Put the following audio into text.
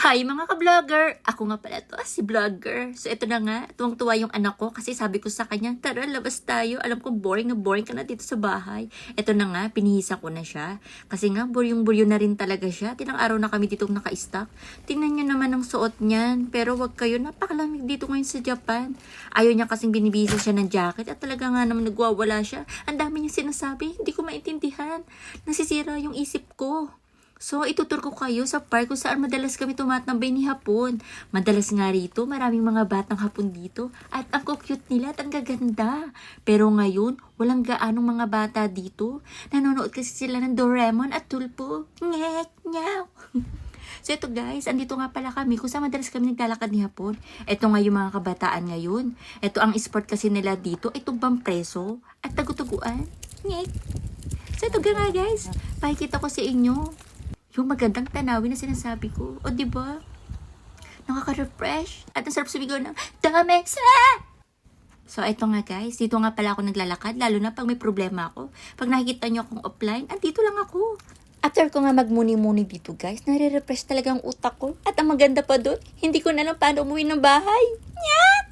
Hi mga ka-vlogger! Ako nga pala to, si vlogger. So ito na nga, tuwang-tuwa yung anak ko kasi sabi ko sa kanya, tara labas tayo. Alam ko boring na boring ka na dito sa bahay. Ito na nga, pinihisa ko na siya. Kasi nga, buryong-buryo na rin talaga siya. Tinang araw na kami dito naka-stock. Tingnan niyo naman ang suot niyan. Pero wag kayo, napakalamig dito ngayon sa Japan. Ayaw niya kasing binibisa siya ng jacket at talaga nga naman nagwawala siya. Ang dami niya sinasabi, hindi ko maintindihan. Nasisira yung isip ko. So, itutur ko kayo sa park kung saan madalas kami tumatambay ni Hapon. Madalas nga rito, maraming mga batang Hapon dito. At ang cute nila at ang gaganda. Pero ngayon, walang gaanong mga bata dito. Nanonood kasi sila ng Doraemon at Tulpo. Ngek, nyaw. So ito guys, andito nga pala kami kung saan madalas kami naglalakad ni Hapon. Ito nga yung mga kabataan ngayon. Ito ang sport kasi nila dito, itong bampreso at tagutuguan. Ngek. So ito nga guys, pakikita ko sa inyo yung magandang tanawin na sinasabi ko. O diba? Nakaka-refresh. At ang sarap sumigaw ng Dameksa! So, ito nga guys. Dito nga pala ako naglalakad. Lalo na pag may problema ako. Pag nakikita nyo akong offline, andito lang ako. After ko nga magmuni-muni dito guys, nare-refresh talaga ang utak ko. At ang maganda pa doon, hindi ko na lang paano umuwi ng bahay. Nyak!